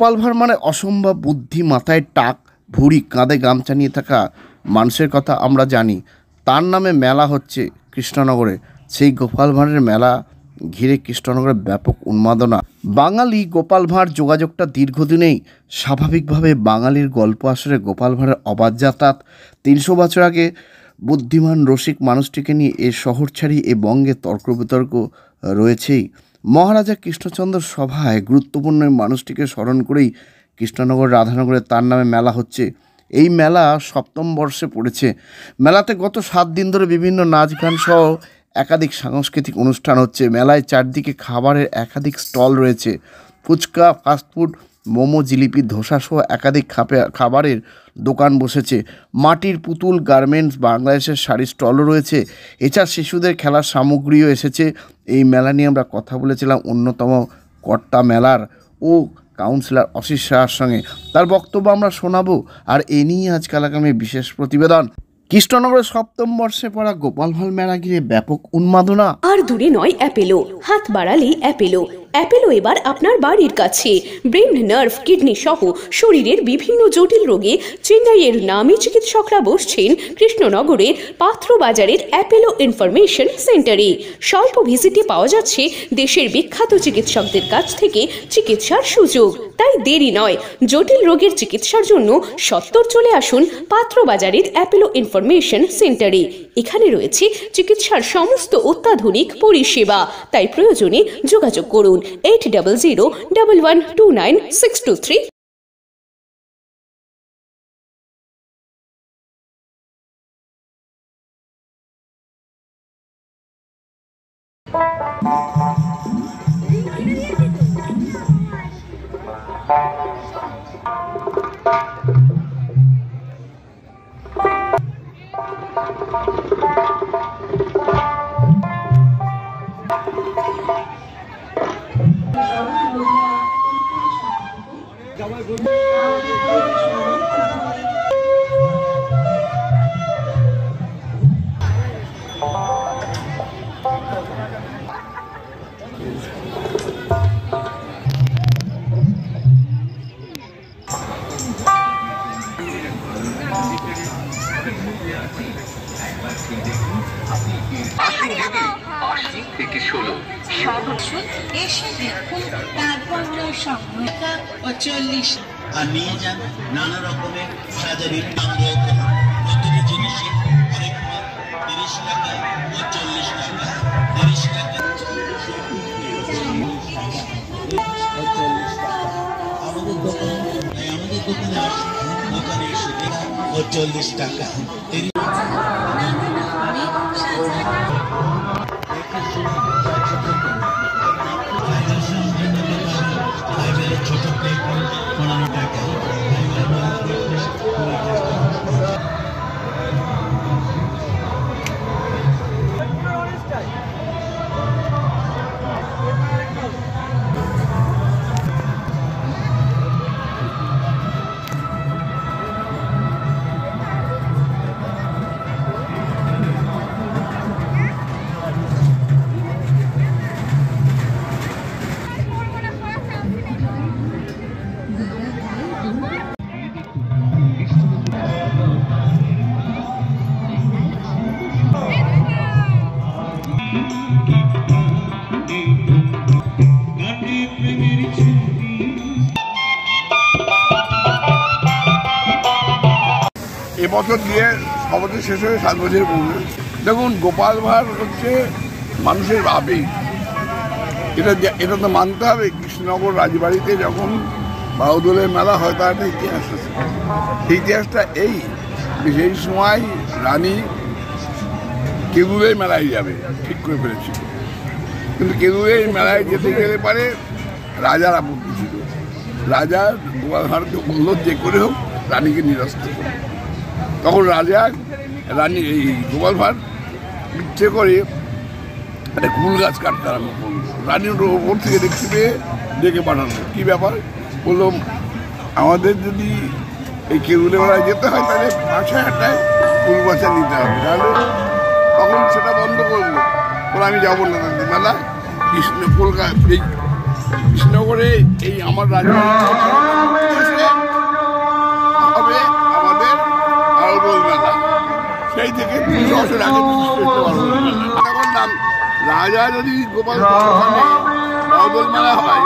গোপাল ভাঁড় মানে অসম্ভব বুদ্ধি, মাথায় টাক, ভুঁড়ি, কাঁধে গামছা নিয়ে থাকা মানুষের কথা আমরা জানি। তার নামে মেলা হচ্ছে কৃষ্ণনগরে। সেই গোপাল ভাঁড়ের মেলা ঘিরে কৃষ্ণনগরে ব্যাপক উন্মাদনা। বাঙালি গোপাল ভাঁড় যোগাযোগটা দীর্ঘদিনেই স্বাভাবিকভাবে বাঙালির গল্প আসরে গোপাল ভাঁড়ের অবাধ যাতায়াত। 300 বছর আগে বুদ্ধিমান রসিক মানুষটিকে নিয়ে এ শহর ছাড়িয়ে এ বঙ্গে তর্ক বিতর্ক রয়েছেই। মহারাজা কৃষ্ণচন্দ্র সভায় গুরুত্বপূর্ণ মানুষটিকে স্মরণ করেই কৃষ্ণনগর রাধানগরে তার নামে মেলা হচ্ছে। এই মেলা 7ম বর্ষে পড়েছে। মেলাতে গত 7 দিন ধরে বিভিন্ন নাচ গান সহ একাধিক সাংস্কৃতিক অনুষ্ঠান হচ্ছে। মেলায় চারদিকে খাবারের একাধিক স্টল রয়েছে। ফুচকা, ফাস্টফুড, মোমো, জিলিপি, ধোসা সহ একাধিক খাবারের দোকান বসেছে। মাটির পুতুল, গার্মেন্টস, বাংলাদেশের শাড়ির স্টলও রয়েছে। এছাড়া শিশুদের খেলার সামগ্রীও এসেছে। এই মেলা নিয়ে আমরা কথা বলেছিলাম অন্যতম কর্তা মেলার ও কাউন্সিলর অশিস শাহর সঙ্গে। তার বক্তব্য আমরা শোনাবো। আর এ নিয়ে আজকাল আগামী বিশেষ প্রতিবেদন। কৃষ্ণনগরের 7ম বর্ষে পড়া গোপাল ভাঁড় মেলা ঘিরে ব্যাপক উন্মাদনা। আর দূরে নয় অ্যাপেলো, হাত বাড়ালে অ্যাপেলো। অ্যাপেলো এবার আপনার বাড়ির কাছে। ব্রেন, নার্ভ, কিডনি সহ শরীরের বিভিন্ন জটিল রোগে চেন্নাইয়ের নামী চিকিৎসকরা বসছেন কৃষ্ণনগরের পাত্র বাজারের অ্যাপেলো ইনফরমেশন সেন্টারে। স্বল্প ভিজিটে পাওয়া যাচ্ছে দেশের বিখ্যাত চিকিৎসকদের কাছ থেকে চিকিৎসার সুযোগ। তাই দেরি নয়, জটিল রোগের চিকিৎসার জন্য সত্বর চলে আসুন পাত্র বাজারের অ্যাপেলো ইনফরমেশন সেন্টারে। এখানে রয়েছে চিকিৎসার সমস্ত অত্যাধুনিক পরিষেবা। তাই প্রয়োজনে যোগাযোগ করুন 8001129623। এসে দেখুন তারপর সময়টা 40 আর নিয়ে যান নানা রকমের সাজারির প্রতিটি জিনিসই অনেক 30 টাকা, 40 টাকা, 30 টাকা, 40 টাকা। আমাদের দোকানে আসুন, দোকানে এসে দেখুন 40 টাকা। ছোট প্লেট 15 টাকা। এবছর দিয়ে সবচেয়ে শেষ হয়ে 7 বছর পূর্বে। দেখুন, গোপাল ভাঁড় হচ্ছে মানুষের আবেগ। এটা তো মানতে হবে। কৃষ্ণনগর রাজবাড়িতে যখন বাহুদলের মেলা হয় তার একটা ইতিহাস আছে। সেই ইতিহাসটা সেই সময় রানী কেদুরের মেলায় যাবে ঠিক করে ফেলেছিল, কিন্তু কেদুরের মেলায় যেতে গেলে পারে রাজার আপত্তি ছিল। রাজা গোপাল ভাঁড়কে বলল যে করে হোক রানীকে নিরস্ত করবে। তখন রানী এই গোপাল ভাঁড় ইচ্ছে করে একটা কুল গাছ কাটতে আরম্ভ করলো। রানীর ওপর থেকে দেখতে পেয়ে ডেকে পাঠানো, কী ব্যাপার? বললো আমাদের যদি এই কেদুরের মেলায় যেতে হয় তাহলে 5,000 কুল বাচ্চা নিতে হবে। তাহলে তখন সেটা বন্ধ করলো, বলে আমি যাবো না মেলায়। কৃষ্ণনগরে এই আমার রাজবাড়ি 300 বছর আগে সৃষ্টি করতে পারবো এখন রাজা যদি গোপাল ওখানে বদল মেলা হয়